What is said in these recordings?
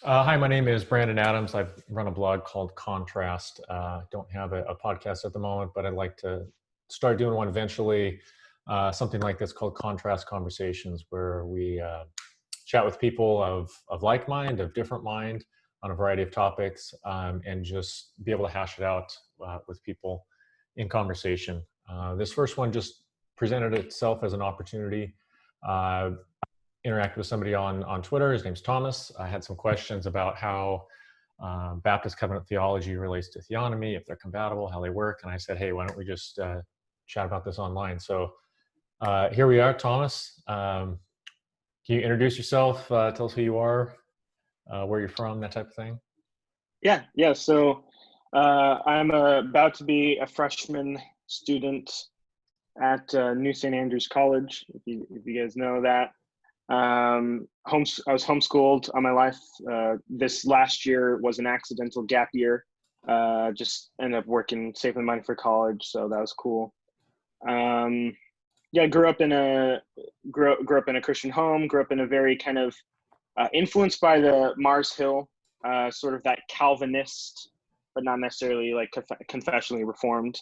Hi, my name is Brandon Adams. I run a blog called Contrast. Don't have a podcast at the moment, but I'd like to start doing one eventually. Something like this called Contrast Conversations, where we chat with people of like mind, of different mind, on a variety of topics, and just be able to hash it out with people in conversation. This first one just presented itself as an opportunity. Interacted with somebody on Twitter. His name's Thomas. I had some questions about how Baptist covenant theology relates to theonomy, if they're compatible, how they work. And I said, hey, why don't we just chat about this online? So here we are, Thomas. Can you introduce yourself? Tell us who you are, where you're from, that type of thing. Yeah. So I'm about to be a freshman student at New St. Andrews College, if you guys know that. I was homeschooled all my life. This last year was an accidental gap year. Just ended up working, saving money for college, so that was cool. Grew up in a Christian home. Grew up in a very kind of influenced by the Mars Hill, sort of that Calvinist, but not necessarily like confessionally reformed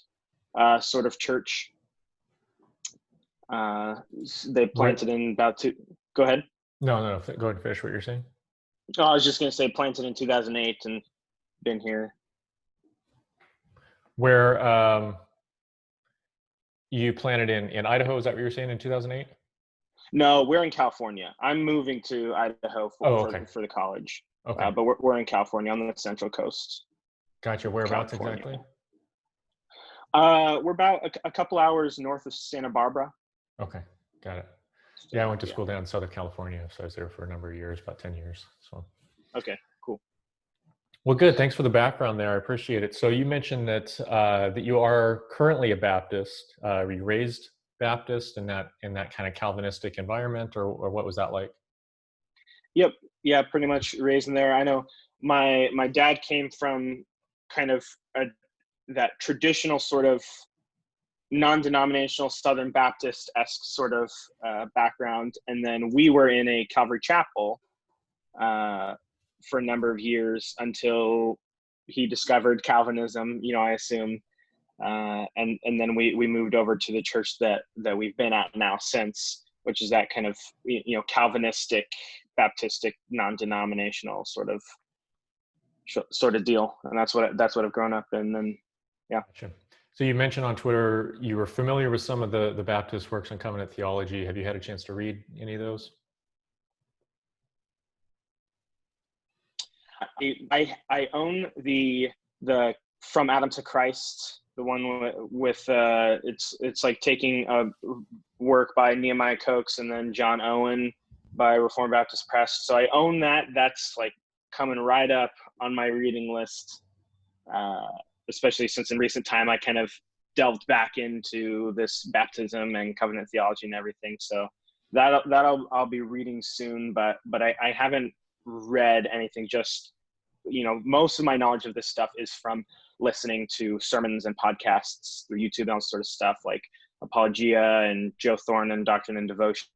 sort of church. They planted in about two. Go ahead. No. Go ahead and finish what you're saying. Oh, I was just going to say planted in 2008 and been here. Where you planted in Idaho, is that what you were saying, in 2008? No, we're in California. I'm moving to Idaho for the college. Okay. But we're in California on the Central Coast. Gotcha. Whereabouts exactly? We're about a couple hours north of Santa Barbara. Okay, got it. Yeah, I went to school down in Southern California, so I was there for a number of years, about 10 years. So. Okay, cool. Well, good. Thanks for the background there. I appreciate it. So you mentioned that that you are currently a Baptist. Were you raised Baptist in that kind of Calvinistic environment, or what was that like? Yep. Yeah, pretty much raised in there. I know my dad came from kind of that traditional sort of non-denominational Southern Baptist-esque sort of background. And then we were in a Calvary chapel for a number of years until he discovered Calvinism, I assume. And then we moved over to the church that we've been at now since, which is that kind of, Calvinistic, Baptistic, non-denominational sort of deal. And that's what I've grown up in. And yeah. Gotcha. So you mentioned on Twitter you were familiar with some of the Baptist works on covenant theology. Have you had a chance to read any of those? I own the From Adam to Christ, the one with it's like taking a work by Nehemiah Coates and then John Owen by Reformed Baptist Press. So I own that. That's like coming right up on my reading list. Especially since in recent time I kind of delved back into this baptism and covenant theology and everything. So that I'll be reading soon, but I haven't read anything. Just, most of my knowledge of this stuff is from listening to sermons and podcasts through YouTube and all sort of stuff like Apologia and Joe Thorne and Doctrine and Devotion,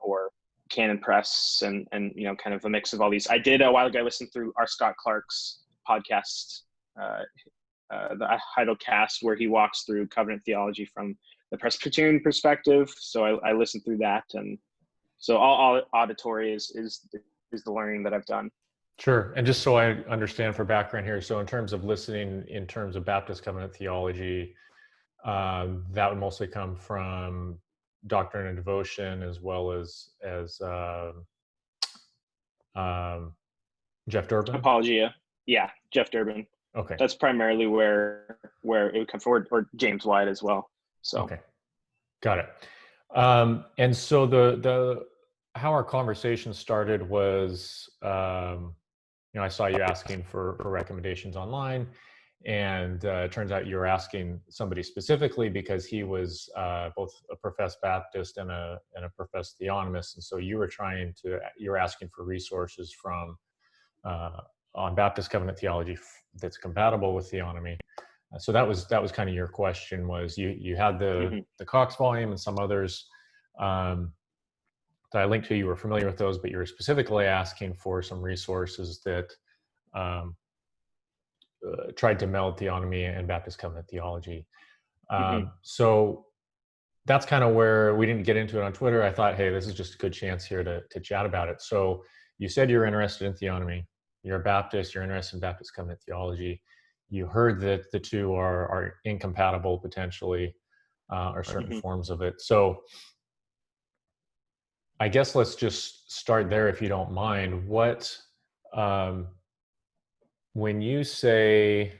or Canon Press, and kind of a mix of all these. I did a while ago listen through R. Scott Clark's podcast, the Untitled, where he walks through covenant theology from the Presbyterian perspective. So I listened through that, and so all auditory is the learning that I've done. Sure. And just so I understand for background here, so in terms of listening, in terms of Baptist covenant theology, that would mostly come from Doctrine and Devotion, as well as Jeff Durbin? Apologia. Yeah, Jeff Durbin. Okay. That's primarily where it would come forward, or James White as well. So. Okay. Got it. And so the how our conversation started was, I saw you asking for recommendations online, and it turns out you were asking somebody specifically because he was both a professed Baptist and a professed theonomist, and so you were asking for resources from on Baptist covenant theology that's compatible with theonomy. So that was kind of your question. Was you had the Cox volume and some others. The that I linked to, you were familiar with those, but you were specifically asking for some resources that um, tried to meld theonomy and Baptist covenant theology. So that's kind of where we didn't get into it on Twitter. I thought, hey, this is just a good chance here to chat about it. So you said you're interested in theonomy. You're a Baptist. You're interested in Baptist covenant theology. You heard that the two are incompatible potentially, or certain forms of it. So I guess let's just start there, if you don't mind. What, when you say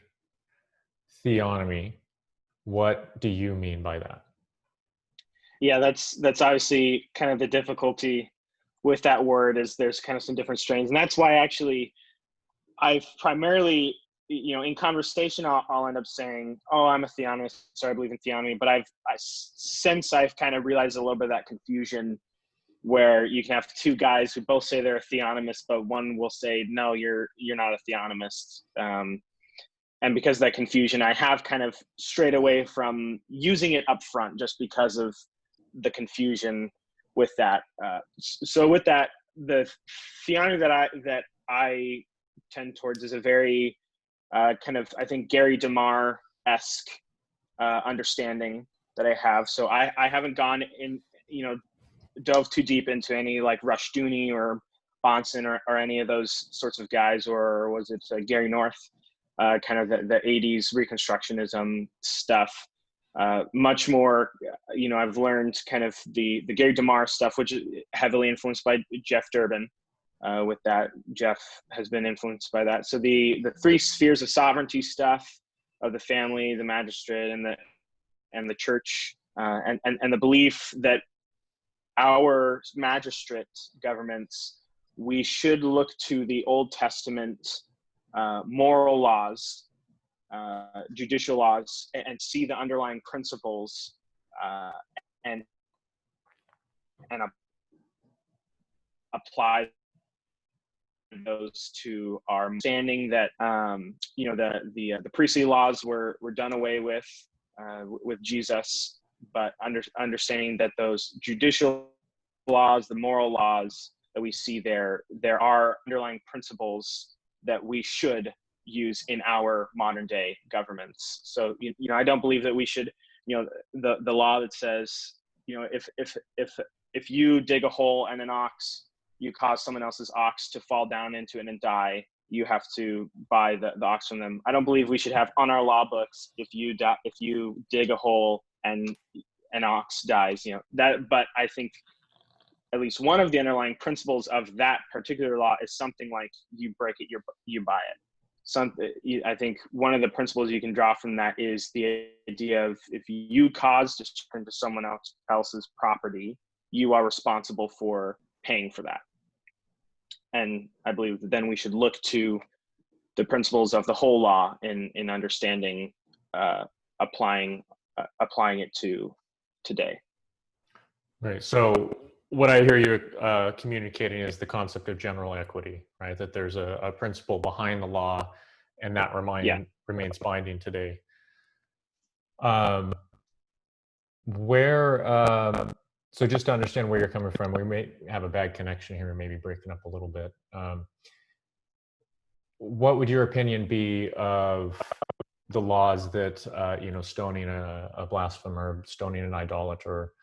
theonomy, what do you mean by that? Yeah, that's obviously kind of the difficulty with that word, is there's kind of some different strains, and that's why actually I've primarily, in conversation, I'll end up saying, "Oh, I'm a theonomist, so I believe in theonomy." But since I've kind of realized a little bit of that confusion, where you can have two guys who both say they're a theonomist, but one will say, "No, you're not a theonomist." And because of that confusion, I have kind of strayed away from using it up front, just because of the confusion with that. So with that, the theonomy that I tend towards is a very kind of, I think, Gary DeMar-esque understanding that I have. So I haven't gone in, dove too deep into any like Rushdoony or Bonson or any of those sorts of guys, or was it Gary North, kind of the 80s Reconstructionism stuff. Much more, I've learned kind of the Gary DeMar stuff, which is heavily influenced by Jeff Durbin. With that, Jeff has been influenced by that. So the three spheres of sovereignty stuff of the family, the magistrate, and the church, and the belief that our magistrate governments, we should look to the Old Testament moral laws, judicial laws, and see the underlying principles, and apply those to our understanding that the priestly laws were done away with Jesus, but understanding that those judicial laws, the moral laws that we see there are underlying principles that we should use in our modern day governments. So I don't believe that we should, the law that says, if you dig a hole and an ox, you cause someone else's ox to fall down into it and die, you have to buy the ox from them. I don't believe we should have on our law books, if you dig a hole and an ox dies, but I think at least one of the underlying principles of that particular law is something like, you break it, you buy it. I think one of the principles you can draw from that is the idea of, if you cause destruction to someone else's property, you are responsible for paying for that. And I believe that then we should look to the principles of the whole law in understanding, applying it to today. Right. So what I hear you communicating is the concept of general equity, right? That there's a principle behind the law, and that remains binding today. So just to understand where you're coming from, we may have a bad connection here, maybe breaking up a little bit. What would your opinion be of the laws that, stoning a blasphemer, stoning an idolater,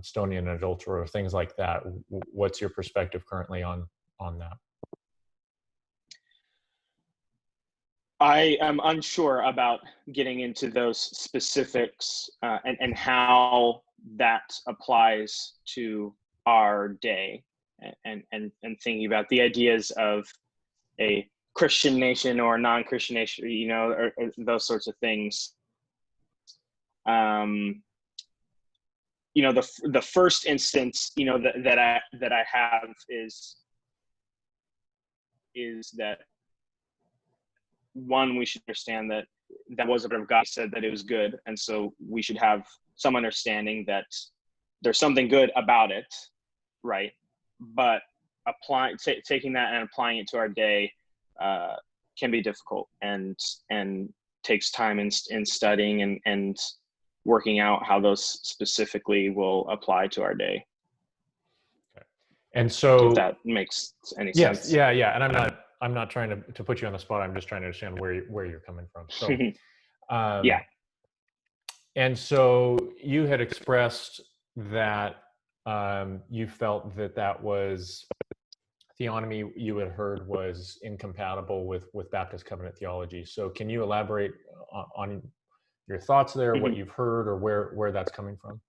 stoning an adulterer, things like that? What's your perspective currently on that? I am unsure about getting into those specifics, and how that applies to our day, and thinking about the ideas of a Christian nation or a non-Christian nation, or those sorts of things. The first instance, that I have is that, one, we should understand that was a bit of God said that it was good, and so we should have some understanding that there's something good about it, right? But taking that and applying it to our day can be difficult, and takes time in studying and working out how those specifically will apply to our day. And if so, that makes any yes, sense. yeah. And I'm not trying to put you on the spot. I'm just trying to understand where you're coming from. So, Yeah. and so you had expressed that you felt that was theonomy you had heard was incompatible with Baptist covenant theology. So can you elaborate on your thoughts there, what you've heard, or where that's coming from?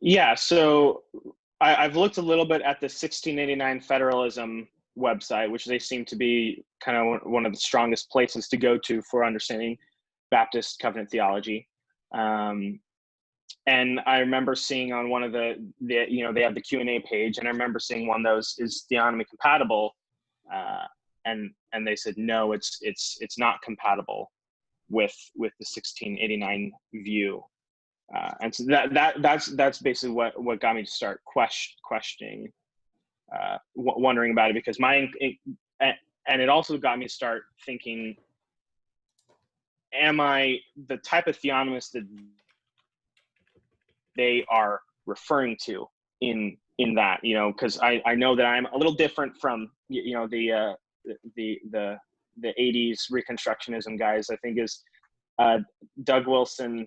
Yeah, so I've looked a little bit at the 1689 Federalism website, which they seem to be kind of one of the strongest places to go to for understanding Baptist covenant theology. And I remember seeing on one of the they have the Q&A page, and I remember seeing one of those, is theonomy compatible? And they said no, it's not compatible with the 1689 view. And so that's basically what got me to start questioning, wondering about it, because and it also got me to start thinking, am I the type of theonomist that they are referring to in that, because I know that I'm a little different from the 80s Reconstructionism guys. I think is Doug Wilson,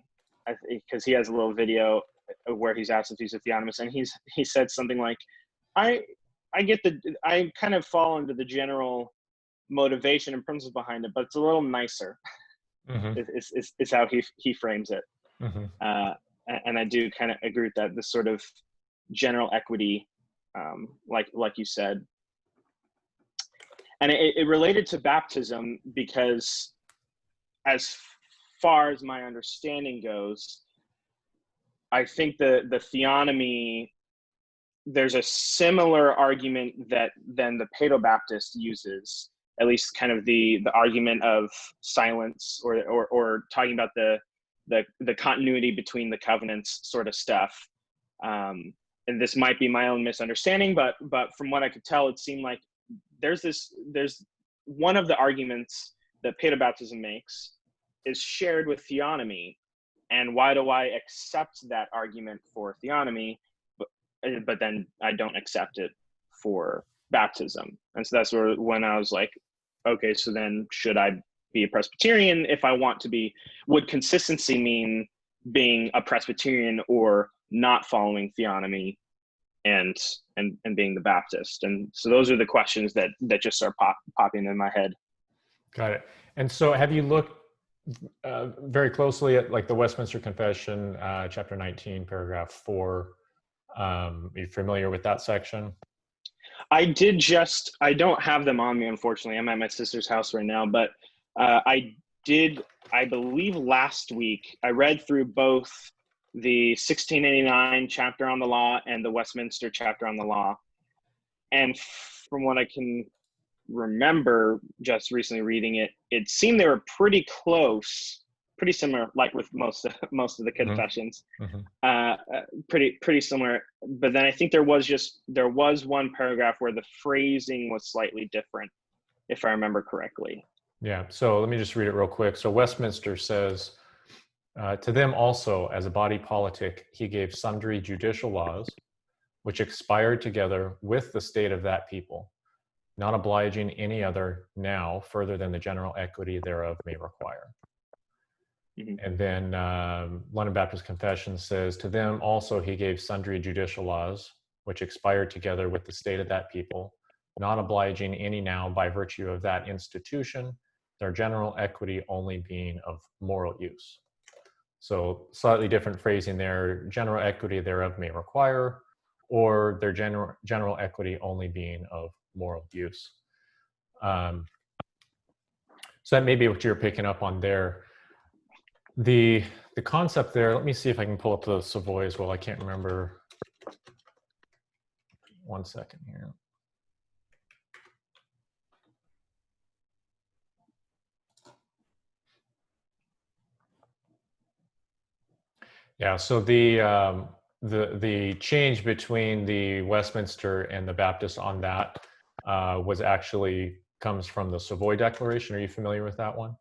because he has a little video where he's asked if he's a theonomist, and he said something like, I kind of fall into the general motivation and principles behind it, but it's a little nicer. Is how he frames it. And I do kind of agree with that, this sort of general equity, like you said. And it related to baptism, because as far as my understanding goes, I think the theonomy, there's a similar argument than the Paedo-Baptist uses, at least kind of the argument of silence, or talking about the continuity between the covenants sort of stuff. And this might be my own misunderstanding, but from what I could tell, it seemed like there's one of the arguments that Paedo-Baptism makes is shared with theonomy. And why do I accept that argument for theonomy, but then I don't accept it for baptism? And so that's when I was like, okay, so then should I be a Presbyterian if I want to be? Would consistency mean being a Presbyterian or not following theonomy and being the Baptist? And so those are the questions that just are popping in my head. Got it. And so have you looked very closely at like the Westminster Confession, chapter 19, paragraph 4? Are you familiar with that section? I don't have them on me, unfortunately. I'm at my sister's house right now, but I believe last week, I read through both the 1689 chapter on the law and the Westminster chapter on the law. And from what I can remember just recently reading it, it seemed they were pretty close, pretty similar, like with most of the confessions. Pretty similar. But then I think there was one paragraph where the phrasing was slightly different, if I remember correctly. Yeah, so let me just read it real quick. So Westminster says, to them also, as a body politic, he gave sundry judicial laws, which expired together with the state of that people, not obliging any other now further than the general equity thereof may require. And then London Baptist Confession says, to them also he gave sundry judicial laws, which expired together with the state of that people, not obliging any now by virtue of that institution, their general equity only being of moral use. So slightly different phrasing there, general equity thereof may require, or their general equity only being of moral use. So that may be what you're picking up on there. The concept there, let me see if I can pull up the Savoy as well. I can't remember. One second here. Yeah, so the change between the Westminster and the Baptist on that comes from the Savoy Declaration. Are you familiar with that one?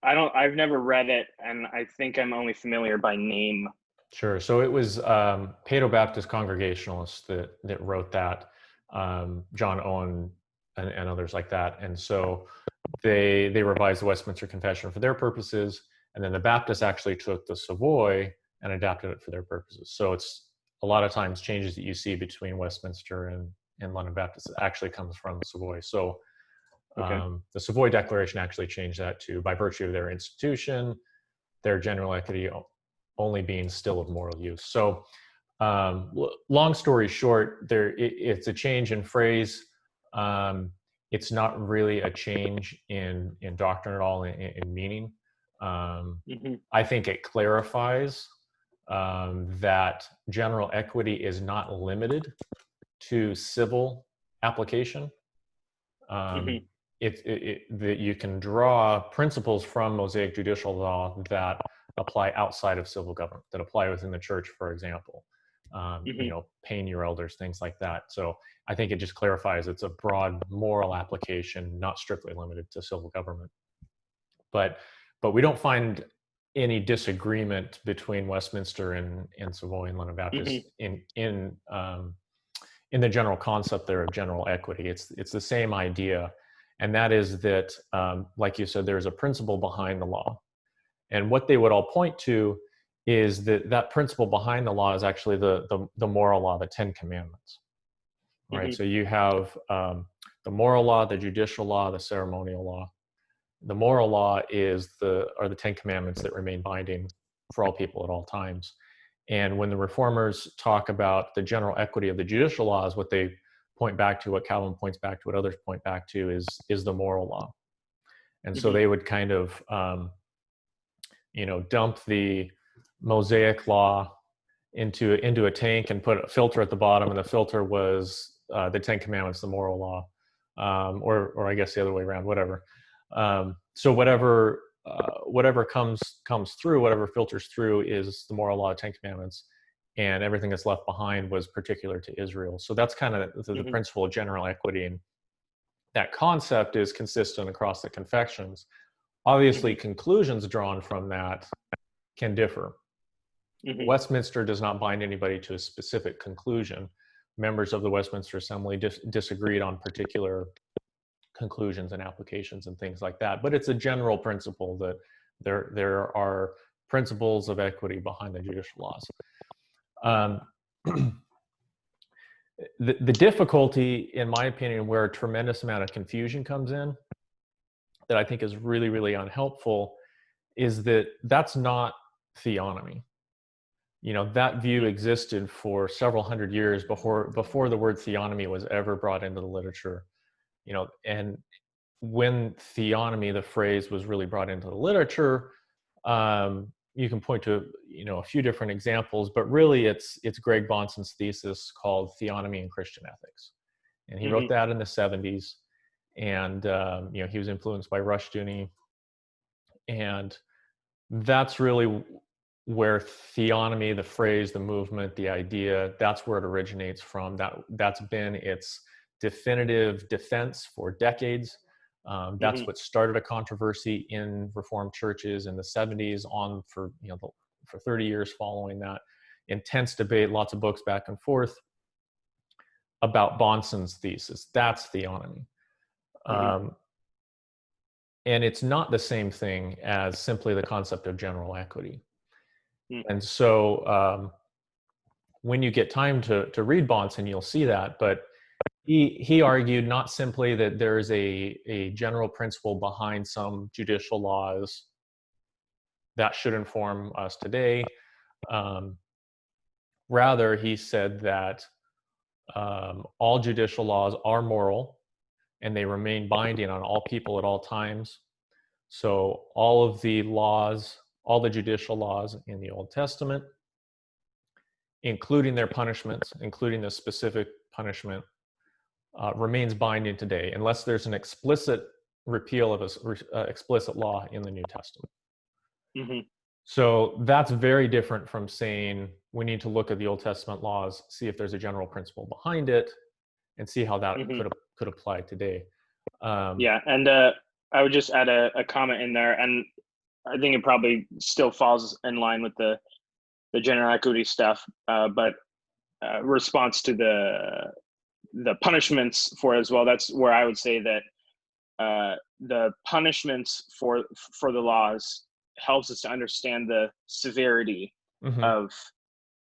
I've never read it, and I think I'm only familiar by name. Sure. So it was Paedo-Baptist Congregationalists that wrote that, John Owen and others like that. And so they revised the Westminster Confession for their purposes, and then the Baptists actually took the Savoy and adapted it for their purposes. So it's a lot of times changes that you see between Westminster and London Baptist actually comes from the Savoy. So Okay. the Savoy Declaration actually changed that to, by virtue of their institution, their general equity only being still of moral use. So long story short, it's a change in phrase. It's not really a change in doctrine at all, in meaning. Mm-hmm. I think it clarifies that general equity is not limited to civil application. Mm-hmm. Um, that you can draw principles from Mosaic judicial law that apply outside of civil government, that apply within the church, for example. Mm-hmm. Paying your elders, things like that. So I think it just clarifies it's a broad moral application, not strictly limited to civil government. But we don't find any disagreement between Westminster and Savoy and London Mm-hmm. Baptist in the general concept there of general equity. It's the same idea, and that is that, like you said, there's a principle behind the law, and what they would all point to is that principle behind the law is actually the moral law, the Ten Commandments. Right. Mm-hmm. So you have the moral law, the judicial law, the ceremonial law. The moral law are the Ten Commandments that remain binding for all people at all times. And when the reformers talk about the general equity of the judicial laws, what they point back to, what Calvin points back to, what others point back to, is the moral law. And so Mm-hmm. they would kind of, dump the Mosaic law into a tank and put a filter at the bottom, and the filter was the Ten Commandments, the moral law, or I guess the other way around, whatever. So whatever comes through, whatever filters through, is the moral law, Ten Commandments, and everything that's left behind was particular to Israel. So that's kind of the Mm-hmm. principle of general equity, and that concept is consistent across the confessions. Obviously, Mm-hmm. conclusions drawn from that can differ. Mm-hmm. Westminster does not bind anybody to a specific conclusion. Members of the Westminster Assembly disagreed on particular conclusions and applications and things like that. But it's a general principle that there are principles of equity behind the judicial laws. The difficulty, in my opinion, where a tremendous amount of confusion comes in, that I think is really, really unhelpful, is that that's not theonomy. That view existed for several hundred years before the word theonomy was ever brought into the literature. And when theonomy, the phrase, was really brought into the literature, you can point to a few different examples, but really it's Greg Bahnsen's thesis called Theonomy in Christian Ethics, and he wrote Mm-hmm. that in the 70s, and he was influenced by Rushdoony, and that's really where theonomy, the phrase, the movement, the idea, that's where it originates from. That's been its definitive defense for decades. Mm-hmm. That's what started a controversy in Reformed churches in the 70s on for 30 years following that. Intense debate, lots of books back and forth about Bahnsen's thesis. That's theonomy. Mm-hmm. And it's not the same thing as simply the concept of general equity. Mm-hmm. And so when you get time to read Bahnsen, you'll see that. But he argued not simply that there's a general principle behind some judicial laws that should inform us today. Rather, he said that all judicial laws are moral and they remain binding on all people at all times. So all of the laws, all the judicial laws in the Old Testament, including their punishments, including the specific punishment, remains binding today, unless there's an explicit repeal of an explicit law in the New Testament. Mm-hmm. So that's very different from saying we need to look at the Old Testament laws, see if there's a general principle behind it, and see how that Mm-hmm. could apply today. Yeah, and I would just add a comment in there, and I think it probably still falls in line with the the general equity stuff, but response to the punishments for it as well. That's where I would say that the punishments for the laws helps us to understand the severity Mm-hmm.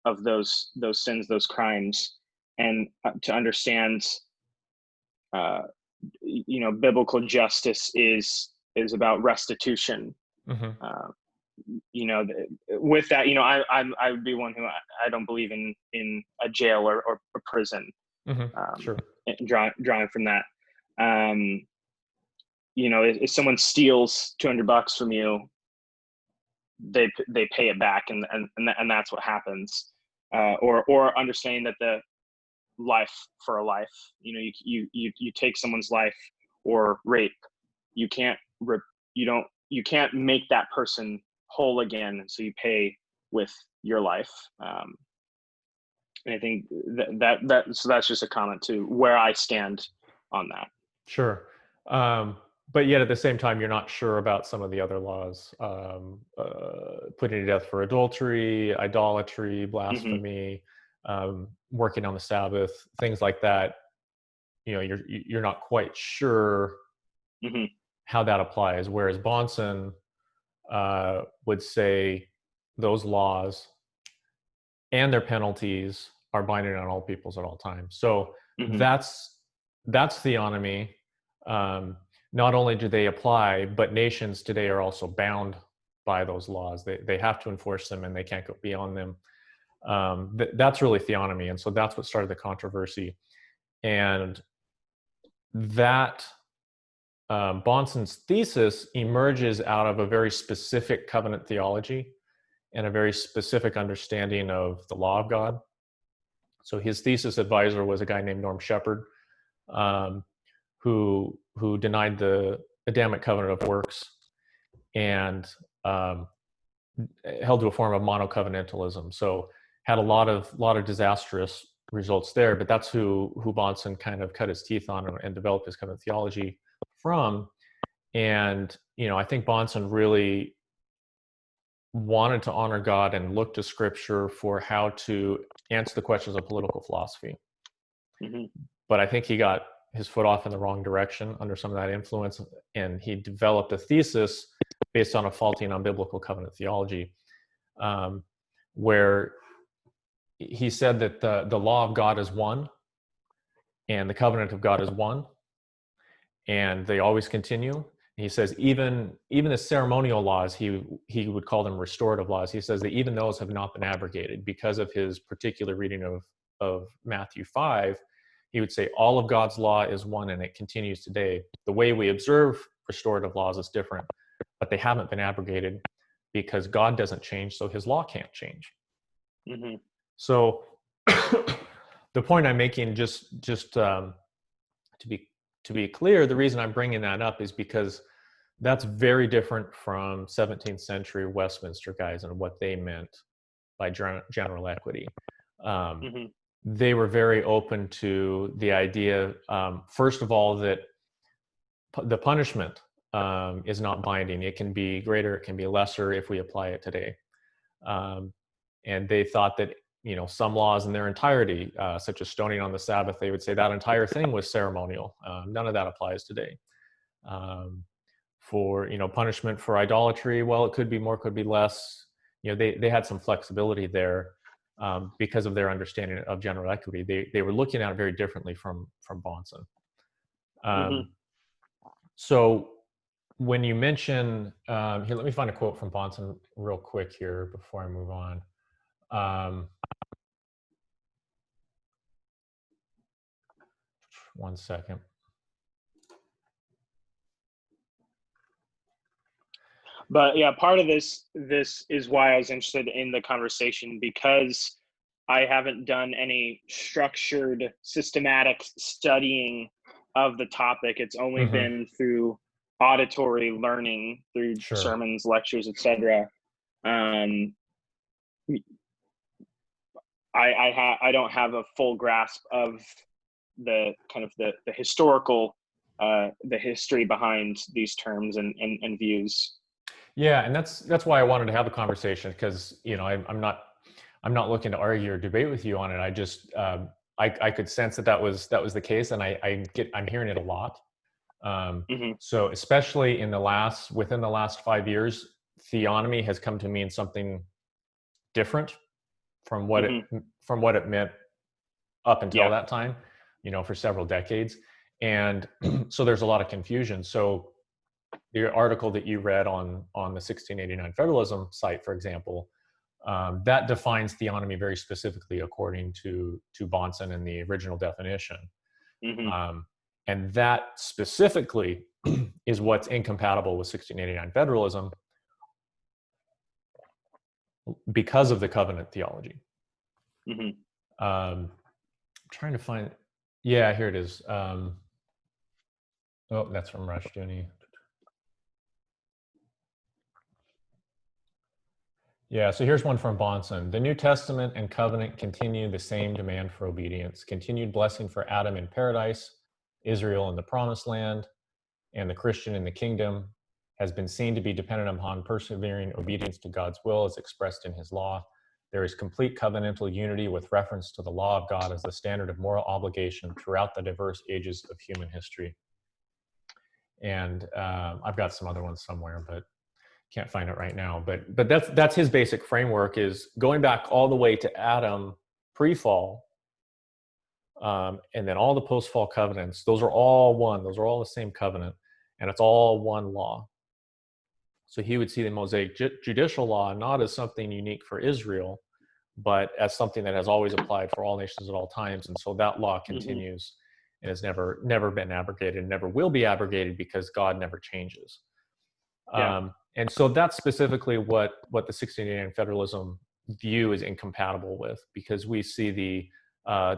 of those sins, those crimes, and to understand, biblical justice is about restitution. Mm-hmm. With that, I would be one who I don't believe in a jail or a prison. Mm-hmm. Sure. Drawing from that, if someone steals $200 from you, they pay it back, and that's what happens. Or understanding that the life for a life, you take someone's life or rape, you can't make that person whole again, so you pay with your life. And I think so that's just a comment to where I stand on that. Sure. But yet at the same time, you're not sure about some of the other laws, putting to death for adultery, idolatry, blasphemy, working on the Sabbath, things like that. You're not quite sure how that applies. Whereas Bahnsen would say those laws and their penalties are binding on all peoples at all times. So that's theonomy. Not only do they apply, but nations today are also bound by those laws. They have to enforce them, and they can't go beyond them. That's really theonomy, and so that's what started the controversy. And that Bahnsen's thesis emerges out of a very specific covenant theology and a very specific understanding of the law of God. So his thesis advisor was a guy named Norm Shepherd, who denied the Adamic covenant of works and held to a form of monocovenantalism. So had a lot of disastrous results there. But that's who Bahnsen kind of cut his teeth on and developed his covenant theology from. And I think Bahnsen really wanted to honor God and look to Scripture for how to answer the questions of political philosophy. But I think he got his foot off in the wrong direction under some of that influence, and he developed a thesis based on a faulty and unbiblical covenant theology, where he said that the law of God is one, and the covenant of God is one, and they always continue. He says even the ceremonial laws, he would call them restorative laws. He says that even those have not been abrogated because of his particular reading of Matthew 5. He would say all of God's law is one, and it continues today. The way we observe restorative laws is different, but they haven't been abrogated because God doesn't change, so his law can't change. So the point I'm making, just to be clear, the reason I'm bringing that up is because that's very different from 17th century Westminster guys and what they meant by general equity. They were very open to the idea, first of all, that the punishment is not binding. It can be greater, it can be lesser if we apply it today. And they thought that some laws in their entirety, such as stoning on the Sabbath, they would say that entire thing was ceremonial. None of that applies today. For punishment for idolatry, well, it could be more, could be less. They had some flexibility there because of their understanding of general equity. They were looking at it very differently from Bahnsen. So when you mention here, let me find a quote from Bahnsen real quick here before I move on. One second. But yeah, part of this is why I was interested in the conversation, because I haven't done any structured, systematic studying of the topic. It's only been through auditory learning, through sermons, lectures, etc. I don't have a full grasp of the kind of the historical the history behind these terms and views. Yeah, and that's why I wanted to have a conversation, because I'm not I'm not looking to argue or debate with you on it. I just I could sense that was the case, and I'm hearing it a lot. Hmm. So especially within the last 5 years, theonomy has come to mean something different from what Hmm. it meant up until Yeah. that time, for several decades. And so there's a lot of confusion. So the article that you read on the 1689 federalism site, for example, that defines theonomy very specifically according to Bahnsen in the original definition. Hmm. And that specifically is what's incompatible with 1689 federalism because of the covenant theology. Hmm. I'm trying to find, yeah, here it is. Oh, that's from Rushdoony. Yeah, so here's one from Bahnsen. The New Testament and covenant continue the same demand for obedience, continued blessing for Adam in paradise, Israel in the promised land, and the Christian in the kingdom has been seen to be dependent upon persevering obedience to God's will as expressed in his law. There is complete covenantal unity with reference to the law of God as the standard of moral obligation throughout the diverse ages of human history. And I've got some other ones somewhere, but can't find it right now. But that's his basic framework, is going back all the way to Adam pre-fall, and then all the post-fall covenants. Those are all one. Those are all the same covenant, and it's all one law. So he would see the Mosaic judicial law not as something unique for Israel, but as something that has always applied for all nations at all times. And so that law Hmm. continues and has never been abrogated, and never will be abrogated, because God never changes. Yeah. And so that's specifically what the 1689 federalism view is incompatible with, because we see the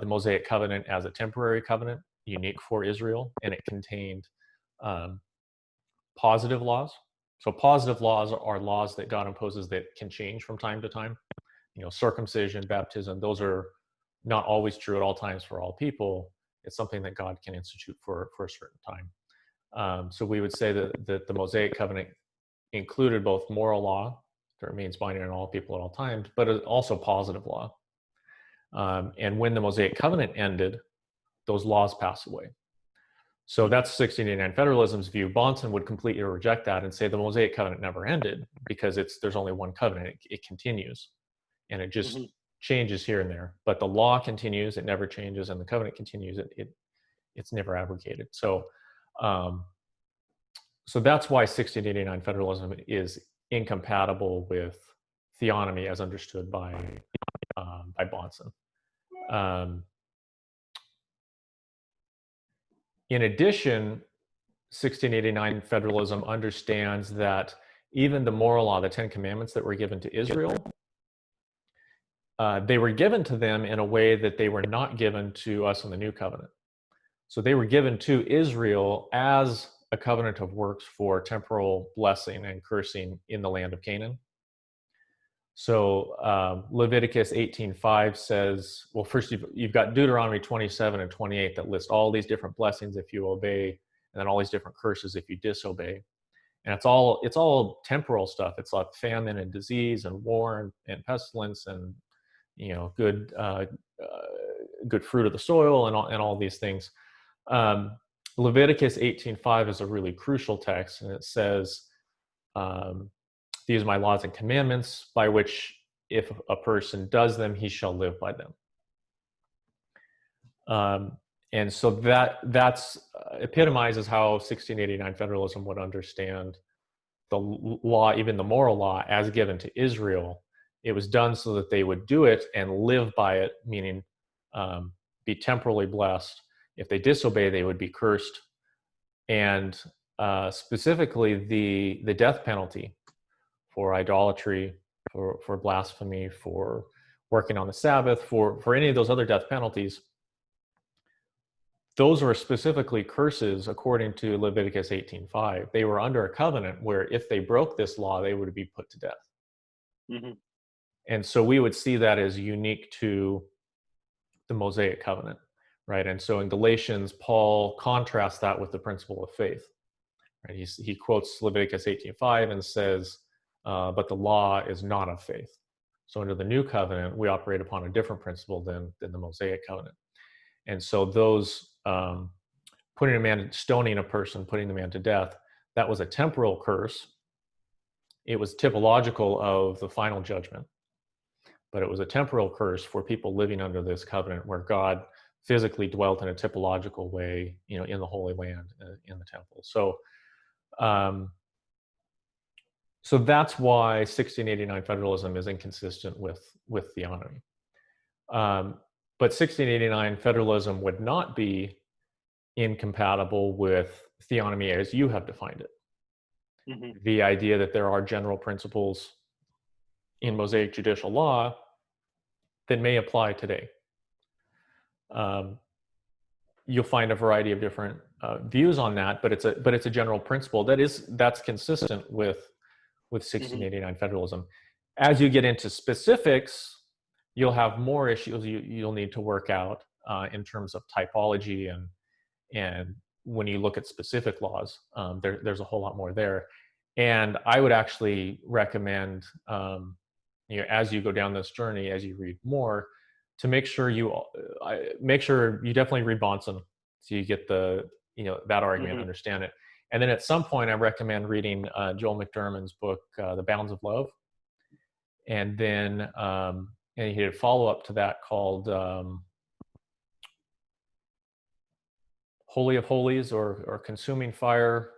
Mosaic covenant as a temporary covenant unique for Israel, and it contained positive laws. So positive laws are laws that God imposes that can change from time to time. Circumcision, baptism, those are not always true at all times for all people. It's something that God can institute for a certain time. So we would say that the Mosaic covenant included both moral law that remains binding on all people at all times, but also positive law. And when the Mosaic covenant ended, those laws pass away. So that's 1689 federalism's view. Bahnsen would completely reject that and say the Mosaic covenant never ended, because there's only one covenant. It continues, and it just Hmm. changes here and there. But the law continues; it never changes, and the covenant continues. It's never abrogated. So that's why 1689 federalism is incompatible with theonomy as understood by Bahnsen. In addition, 1689 federalism understands that even the moral law, the Ten Commandments that were given to Israel, they were given to them in a way that they were not given to us in the New Covenant. So they were given to Israel as a covenant of works for temporal blessing and cursing in the land of Canaan. So Leviticus 18:5 says, well, first you've got Deuteronomy 27 and 28 that list all these different blessings if you obey, and then all these different curses if you disobey. And it's all temporal stuff. It's like famine and disease and war and pestilence and good fruit of the soil and all these things. Leviticus 18:5 is a really crucial text, and it says, these are my laws and commandments, by which if a person does them, he shall live by them. And so that's epitomizes how 1689 federalism would understand the law, even the moral law, as given to Israel. It was done so that they would do it and live by it, meaning be temporally blessed. If they disobey, they would be cursed. And specifically, the death penalty for idolatry, for blasphemy, for working on the Sabbath, for any of those other death penalties, those were specifically curses according to Leviticus 18:5. They were under a covenant where if they broke this law, they would be put to death. Hmm. And so we would see that as unique to the Mosaic covenant, right? And so in Galatians, Paul contrasts that with the principle of faith. Right? He quotes Leviticus 18:5 and says, but the law is not of faith. So under the new covenant, we operate upon a different principle than the Mosaic covenant. And so those putting a man, stoning a person, putting the man to death, that was a temporal curse. It was typological of the final judgment, but it was a temporal curse for people living under this covenant where God physically dwelt in a typological way, in the Holy Land, in the temple. So, so that's why 1689 federalism is inconsistent with theonomy. But 1689 federalism would not be incompatible with theonomy as you have defined it. Mm-hmm. The idea that there are general principles in Mosaic judicial law that may apply today. You'll find a variety of different views on that, but it's a general principle that's consistent with 1689 mm-hmm. federalism. As you get into specifics, you'll have more issues you'll need to work out in terms of typology and when you look at specific laws, there's a whole lot more there. And I would actually recommend, as you go down this journey, as you read more, to make sure you definitely read Bahnsen, so you get that argument, mm-hmm. understand it. And then at some point, I recommend reading Joel McDermott's book, The Bounds of Love. And then and he did a follow-up to that called Holy of Holies or Consuming Fire,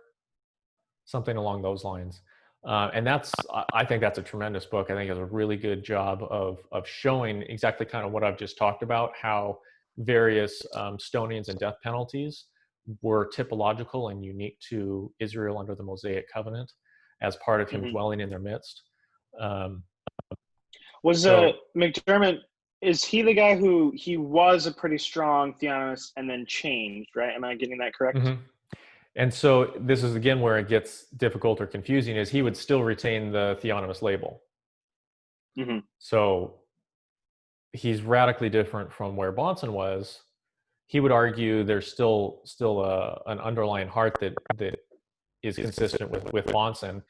something along those lines. And I think that's a tremendous book. I think it does a really good job of showing exactly kind of what I've just talked about, how various stonings and death penalties were typological and unique to Israel under the Mosaic covenant as part of him mm-hmm. dwelling in their midst. McDermott, is he the guy who he was a pretty strong theonomist and then changed, right? Am I getting that correct? Mm-hmm. And so this is, again, where it gets difficult or confusing, is he would still retain the theonomist label. Mm-hmm. So he's radically different from where Bahnsen was. He would argue there's still an underlying heart that is consistent with Bahnsen.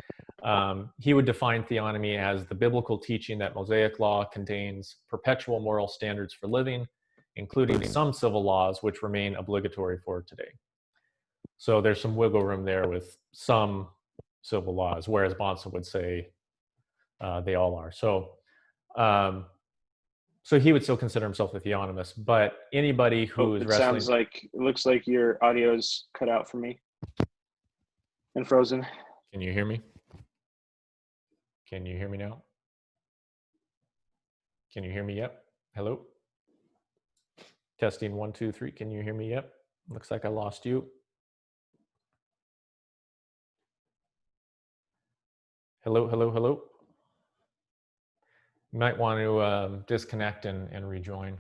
He would define theonomy as the biblical teaching that Mosaic law contains perpetual moral standards for living, including some civil laws which remain obligatory for today. So there's some wiggle room there with some civil laws, whereas Bahnsen would say they all are. So he would still consider himself a theonomist, but anybody who is wrestling... It looks like your audio's cut out for me and frozen. Can you hear me? Can you hear me now? Can you hear me yet? Hello? Testing 1, 2, 3. Can you hear me yet? Looks like I lost you. Hello, hello, hello. You might want to disconnect and rejoin.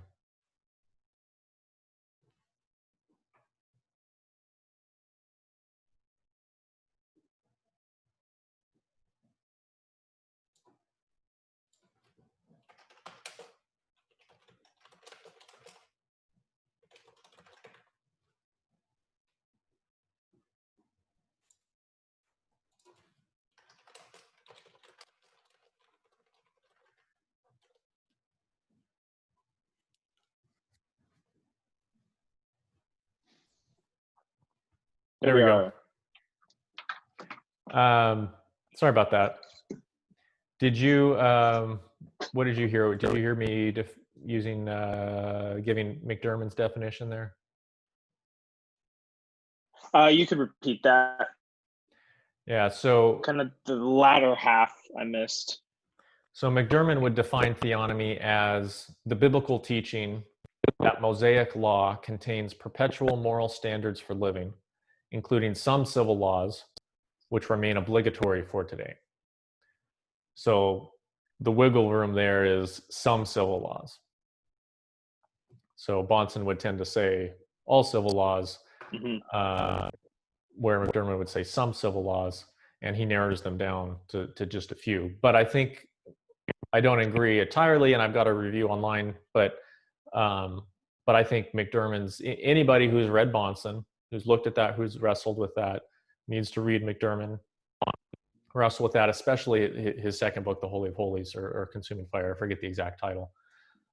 There we go. Sorry about that. Did you, what did you hear? Did you hear me giving McDermott's definition there? You could repeat that. Yeah, so... kind of the latter half I missed. So McDermott would define theonomy as the biblical teaching that Mosaic law contains perpetual moral standards for living, including some civil laws, which remain obligatory for today. So the wiggle room there is some civil laws. So Bahnsen would tend to say all civil laws, mm-hmm. Where McDermott would say some civil laws, and he narrows them down to just a few. But I think I don't agree entirely, and I've got a review online, but I think McDermott's, anybody who's read Bahnsen, who's looked at that, who's wrestled with that, needs to read McDermott. wrestle with that, especially his second book, The Holy of Holies, or Consuming Fire. I forget the exact title.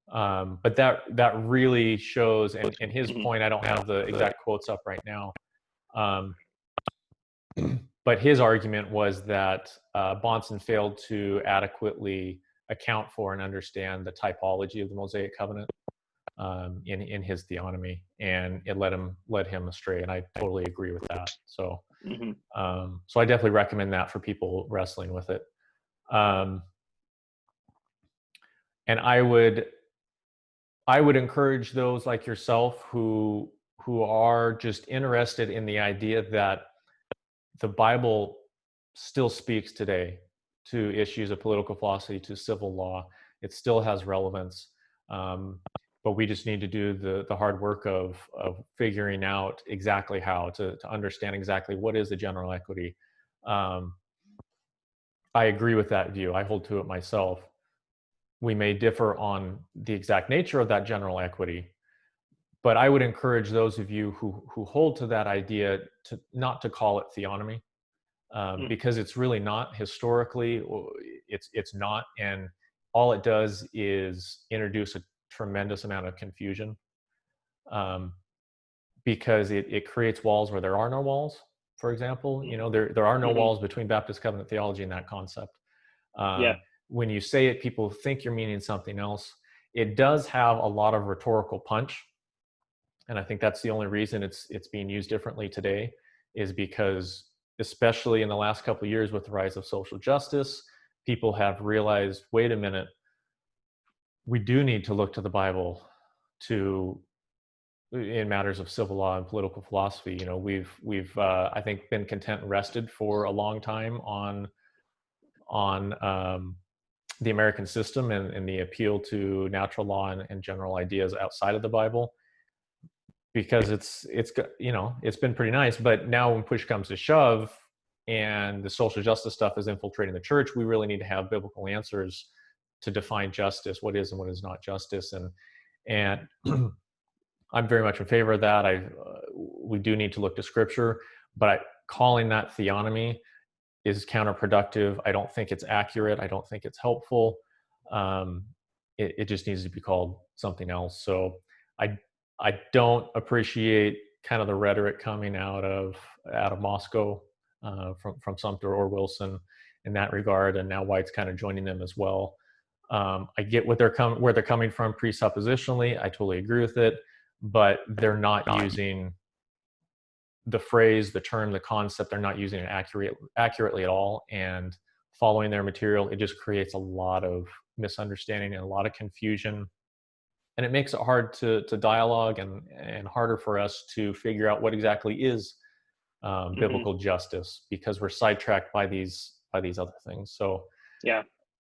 But that really shows, and his point, I don't have the exact quotes up right now, but his argument was that Bahnsen failed to adequately account for and understand the typology of the Mosaic covenant in his Theonomy, and it led him astray. And I totally agree with that. So, so I definitely recommend that for people wrestling with it. And I would encourage those like yourself who are just interested in the idea that the Bible still speaks today to issues of political philosophy, to civil law. It still has relevance, but we just need to do the hard work of figuring out exactly how to understand exactly what is the general equity. I agree with that view. I hold to it myself. We may differ on the exact nature of that general equity, but I would encourage those of you who hold to that idea to not to call it theonomy, because it's really not. Historically, it's not, and all it does is introduce a tremendous amount of confusion, because it creates walls where there are no walls. For example, there are no walls between Baptist covenant theology and that concept. When you say it, people think you're meaning something else. It does have a lot of rhetorical punch, and I think that's the only reason it's being used differently today, is because, especially in the last couple of years with the rise of social justice, people have realized, wait a minute, we do need to look to the Bible in matters of civil law and political philosophy. We've I think been content and rested for a long time on the American system and the appeal to natural law and general ideas outside of the Bible, because it's been pretty nice. But now when push comes to shove and the social justice stuff is infiltrating the church, we really need to have biblical answers to define justice, what is and what is not justice. And I'm very much in favor of that. We do need to look to scripture, but calling that theonomy is counterproductive. I don't think it's accurate. I don't think it's helpful. It just needs to be called something else. So I don't appreciate kind of the rhetoric coming out of Moscow, from Sumter or Wilson in that regard, and now White's kind of joining them as well. I get where they're coming from presuppositionally. I totally agree with it, but they're not using the phrase, the term, the concept. They're not using it accurately at all, and following their material, it just creates a lot of misunderstanding and a lot of confusion, and it makes it hard to dialogue and harder for us to figure out what exactly is biblical justice, because we're sidetracked by these other things. So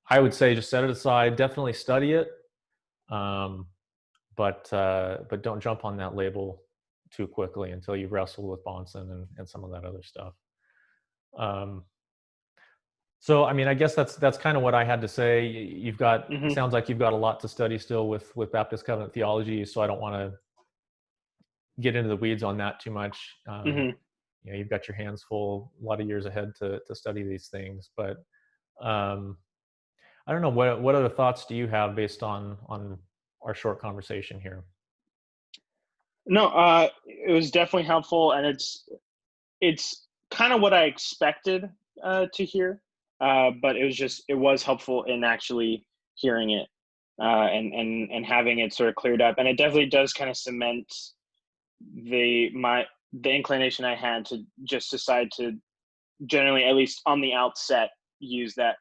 I would say just set it aside. Definitely study it, but don't jump on that label too quickly until you've wrestled with Bahnsen and some of that other stuff. So, I mean, I guess that's kind of what I had to say. You've got, sounds like you've got a lot to study still with Baptist covenant theology, so I don't want to get into the weeds on that too much. You've got your hands full, a lot of years ahead to study these things. But I don't know, what other thoughts do you have based on our short conversation here? No, it was definitely helpful, and it's kind of what I expected to hear, but it was helpful in actually hearing it and having it sort of cleared up, and it definitely does kind of cement the inclination I had to just decide to generally, at least on the outset, use that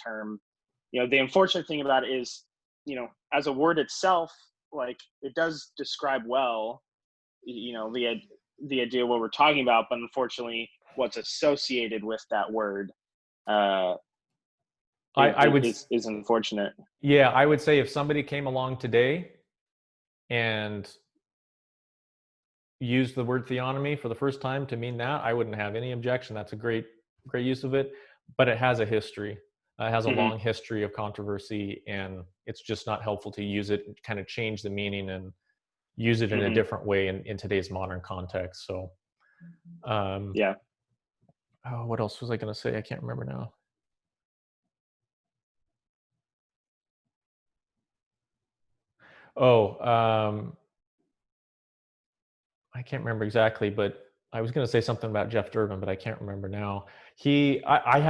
term. The unfortunate thing about it is, as a word itself, like, it does describe well, the idea of what we're talking about, but unfortunately what's associated with that word is unfortunate. Yeah, I would say if somebody came along today and used the word theonomy for the first time to mean that, I wouldn't have any objection. That's a great use of it, but it has a history. It has a long history of controversy, and it's just not helpful to use it, kind of change the meaning and use it in a different way in today's modern context. So Oh, what else was I going to say? I can't remember now. Oh, I can't remember exactly, but I was going to say something about Jeff Durbin, but I can't remember now. I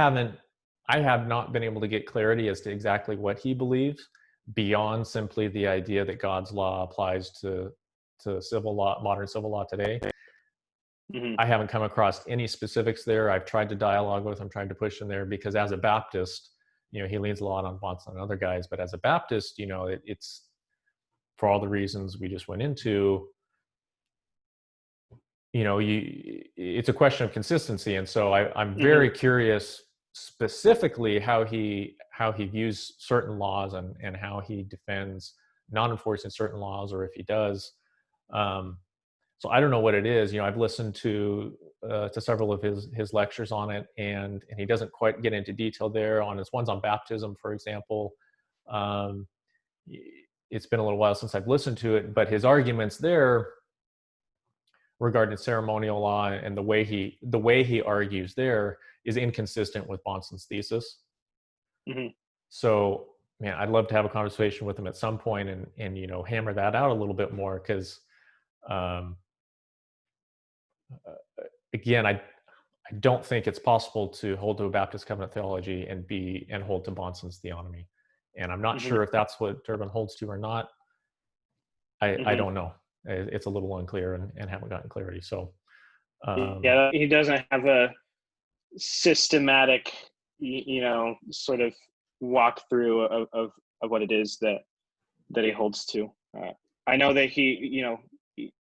have not been able to get clarity as to exactly what he believes beyond simply the idea that God's law applies to civil law, modern civil law today. Mm-hmm. I haven't come across any specifics there. I've tried to dialogue with him, tried to push him there, because as a Baptist, he leans a lot on Bonson and other guys, but as a Baptist, it's for all the reasons we just went into, it's a question of consistency. And so I'm very curious specifically how he views certain laws and how he defends not enforcing certain laws, or if he does. So I don't know what it is. I've listened to several of his lectures on it, and he doesn't quite get into detail there. On his ones on baptism, for example, it's been a little while since I've listened to it, but his arguments there regarding ceremonial law and the way he argues there is inconsistent with Bonson's thesis. Mm-hmm. So, man, I'd love to have a conversation with him at some point and hammer that out a little bit more, because again, I don't think it's possible to hold to a Baptist covenant theology and hold to Bonson's theonomy. And I'm not sure if that's what Durbin holds to or not. I don't know. It's a little unclear and haven't gotten clarity. So yeah, he doesn't have a systematic, sort of walkthrough of what it is that he holds to. I know that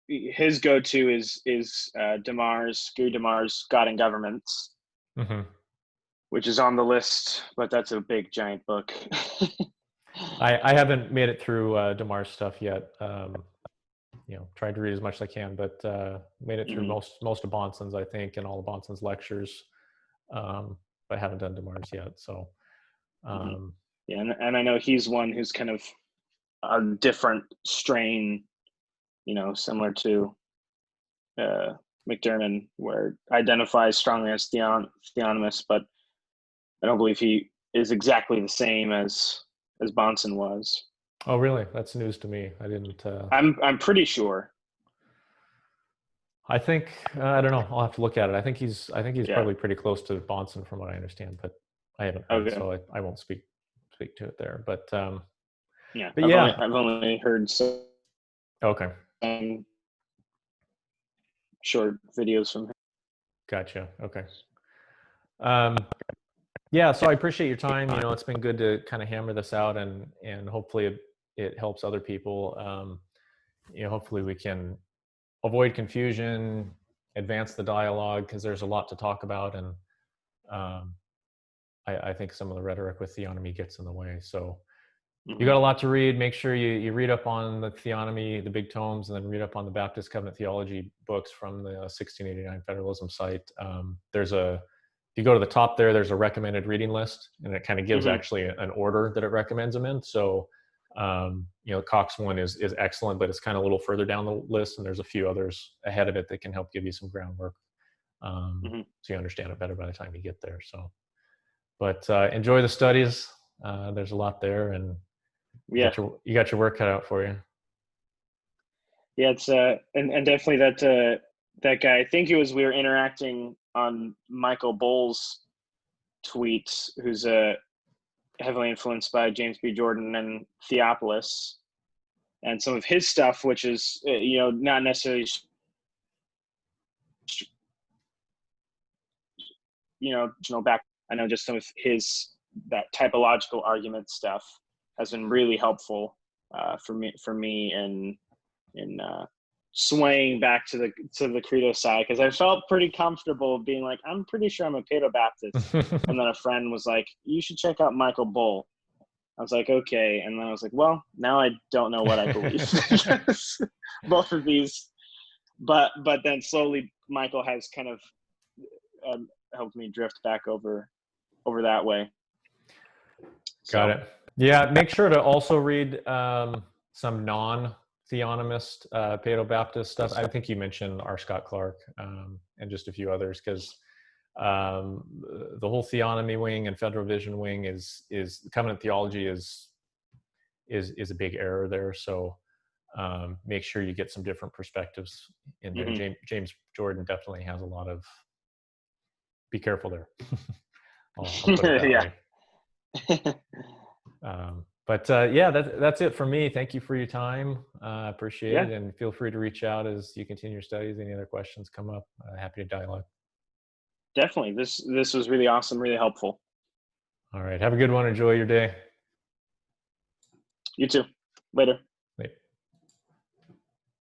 his go-to is Gary DeMar's God and Governments, which is on the list, but that's a big giant book. I haven't made it through DeMar's stuff yet. Tried to read as much as I can, but made it through most of Bonson's, I think, and all of Bonson's lectures, but haven't done DeMar's yet. So yeah, and I know he's one who's kind of a different strain, similar to McDermott, where identifies strongly as theonomist, but I don't believe he is exactly the same as Bonson was. Oh, really? That's news to me. I didn't. I'm pretty sure. I think I don't know. I'll have to look at it. I think he's Yeah. probably pretty close to Bonson from what I understand, but I haven't heard, Okay. so I won't speak to it there. But yeah, but I've only heard some okay, short videos from him. Gotcha. Okay. Yeah, so I appreciate your time. It's been good to kind of hammer this out, and hopefully it helps other people. Hopefully we can avoid confusion, advance the dialogue, because there's a lot to talk about, and I think some of the rhetoric with theonomy gets in the way. So you got a lot to read. Make sure you read up on the theonomy, the big tomes, and then read up on the Baptist Covenant Theology books from the 1689 Federalism site. If you go to the top there's a recommended reading list, and it kind of gives actually an order that it recommends them in. So, Cox one is excellent, but it's kind of a little further down the list, and there's a few others ahead of it that can help give you some groundwork, so you understand it better by the time you get there. So, but enjoy the studies. There's a lot there, and you got your work cut out for you. Yeah, it's and definitely that guy. I think we were interacting on Michael Bowles' tweets, who's heavily influenced by James B. Jordan and Theophilus, and some of his stuff, which is not necessarily back. I know just some of that typological argument stuff has been really helpful for me in swaying back to the credo side, because I felt pretty comfortable being like, I'm pretty sure I'm a Paedo-Baptist. And then a friend was like, you should check out Michael Bull. I was like, okay. And then I was like, well, now I don't know what I believe. Both of these. But then slowly Michael has kind of helped me drift back over that way. Got it. Yeah, make sure to also read some non-theonomist Paedo-Baptist stuff. I think you mentioned R. Scott Clark and just a few others, because the whole theonomy wing and federal vision wing is covenant theology is a big error there. So make sure you get some different perspectives in there. Mm-hmm. James Jordan definitely has a lot of, be careful there. I'll put it that way. Yeah, that's it for me. Thank you for your time. Appreciate it. And feel free to reach out as you continue your studies. Any other questions come up, happy to dialogue. Definitely. This was really awesome, really helpful. All right. Have a good one. Enjoy your day. You too. Later.